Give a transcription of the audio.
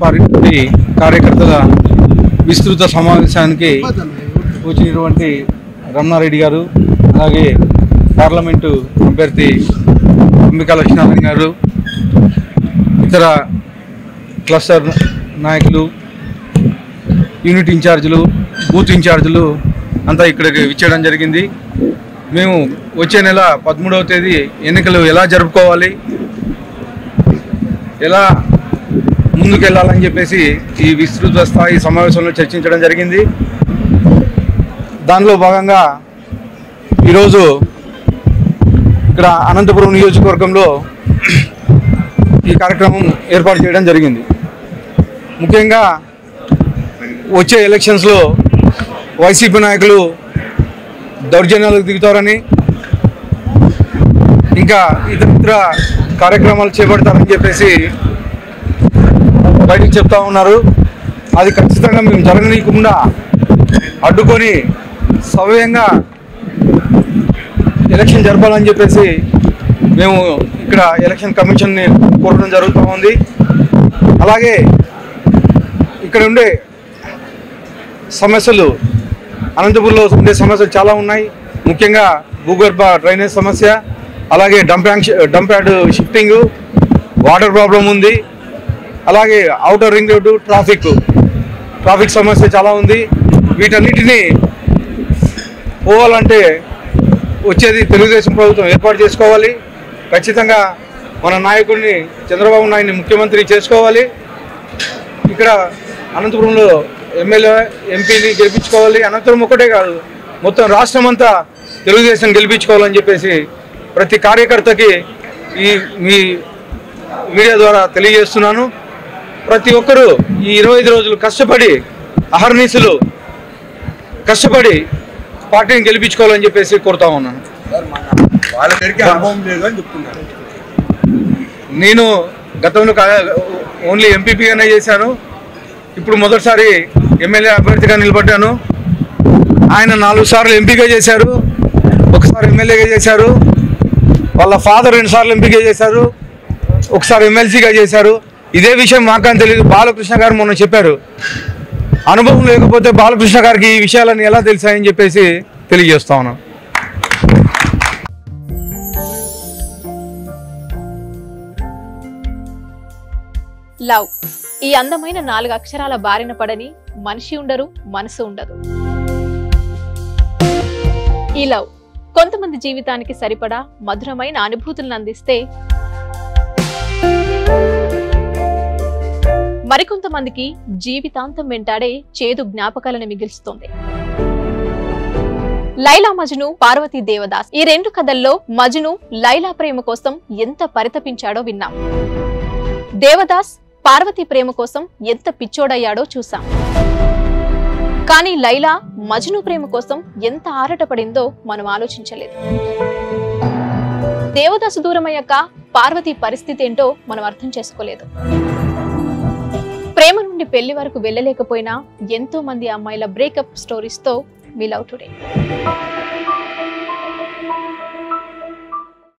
Party కార్యకర్తల విస్తృత సమావేశానికి వచ్చినటువంటి రమణారెడ్డి గారు, అలాగే పార్లమెంటు అభ్యర్థి అంబికా లక్ష్మీనారాయణ గారు, ఇతర క్లస్టర్ నాయకులు, యూనిట్ ఇన్ఛార్జీలు, బూత్ ఇన్ఛార్జీలు అంతా ఇక్కడికి విచ్చేయడం జరిగింది. మేము వచ్చే నెల 13వ తేదీ ఎన్నికలు ఎలా జరుపుకోవాలి, ఎలా ముందుకెళ్ళాలని చెప్పేసి ఈ విస్తృత స్థాయి సమావేశంలో చర్చించడం జరిగింది. దానిలో భాగంగా ఈరోజు ఇక్కడ అనంతపురం నియోజకవర్గంలో ఈ కార్యక్రమం ఏర్పాటు చేయడం జరిగింది. ముఖ్యంగా వచ్చే ఎలక్షన్స్లో వైసీపీ నాయకులు దౌర్జన్యాలకు దిగుతారని, ఇంకా ఇతర కార్యక్రమాలు చేపడతారని చెప్పేసి బయటకు చెప్తా ఉన్నారు. అది ఖచ్చితంగా మేము జరగనీయకుండా అడ్డుకొని సవ్యంగా ఎలక్షన్ జరపాలని చెప్పేసి మేము ఇక్కడ ఎలక్షన్ కమిషన్ని కోరడం జరుగుతూ ఉంది. అలాగే ఇక్కడ ఉండే సమస్యలు, అనంతపురంలో ఉండే సమస్యలు చాలా ఉన్నాయి. ముఖ్యంగా భూగర్భ డ్రైనేజ్ సమస్య, అలాగే dump yard shifting, water problem ఉంది. అలాగే ఔటర్ రింగ్ రోడ్డు, ట్రాఫిక్ సమస్య చాలా ఉంది. వీటన్నిటినీ పోవాలంటే వచ్చేది తెలుగుదేశం ప్రభుత్వం ఏర్పాటు చేసుకోవాలి. ఖచ్చితంగా మన నాయకుడిని చంద్రబాబు నాయుడిని ముఖ్యమంత్రి చేసుకోవాలి. ఇక్కడ అనంతపురంలో ఎమ్మెల్యే ఎంపీని గెలిపించుకోవాలి. అనంతపురం ఒక్కటే కాదు, మొత్తం రాష్ట్రం అంతా తెలుగుదేశం గెలిపించుకోవాలని చెప్పేసి ప్రతి కార్యకర్తకి మీ మీడియా ద్వారా తెలియజేస్తున్నాను. ప్రతి ఒక్కరూ ఈ 25 రోజులు కష్టపడి, అహర్నిశలు కష్టపడి పార్టీని గెలిపించుకోవాలని చెప్పేసి కోరుతా ఉన్నాను. నేను గతంలో ఓన్లీ ఎంపీపీగానే చేశాను. ఇప్పుడు మొదటిసారి ఎమ్మెల్యే అభ్యర్థిగా నిలబడ్డాను. ఆయన 4 సార్లు ఎంపీగా చేశారు, ఒకసారి ఎమ్మెల్యేగా చేశారు. వాళ్ళ ఫాదర్ 2 సార్లు ఎంపీగా చేశారు, ఒకసారి ఎమ్మెల్సీగా చేశారు. ఇదే విషయం మాకని తెలియదు. బాలకృష్ణ గారు మొన్న చెప్పారు, అనుభవం లేకపోతే బాలకృష్ణ గారికి ఈ విషయాలన్నీ ఎలా తెలిసాయని చెప్పేసి తెలియజేస్తా ఉన్నాను. లవ్, ఈ అందమైన 4 అక్షరాల బారిన పడని మనిషి ఉండరు, మనసు ఉండదు. ఈ లవ్ కొంతమంది జీవితానికి సరిపడా మధురమైన అనుభూతులను అందిస్తే, మరికొంతమందికి జీవితాంతం వెంటాడే చేదు జ్ఞాపకాలను మిగిల్స్తుంది. లైలా మజ్ను, పార్వతీ దేవదాస్, ఈ 2 కథల్లో మజ్ను లైలా ప్రేమ కోసం ఎంత పరితపించాడో విన్నాం. దేవదాస్ పార్వతి ప్రేమ కోసం ఎంత పిచ్చోడయ్యాడో చూసాం. కానీ లైలా మజ్ను ప్రేమ కోసం ఎంత ఆరాటపడిందో మనం ఆలోచించలేదు. దేవదాసు దూరమయ్యాక పార్వతి పరిస్థితి ఏంటో మనం అర్థం చేసుకోలేదు. ప్రేమ నుండి పెళ్లి వరకు వెళ్ళలేకపోయినా ఎంతో మంది అమ్మాయిల బ్రేకప్ స్టోరీస్ తో మీ లవ్ టుడే.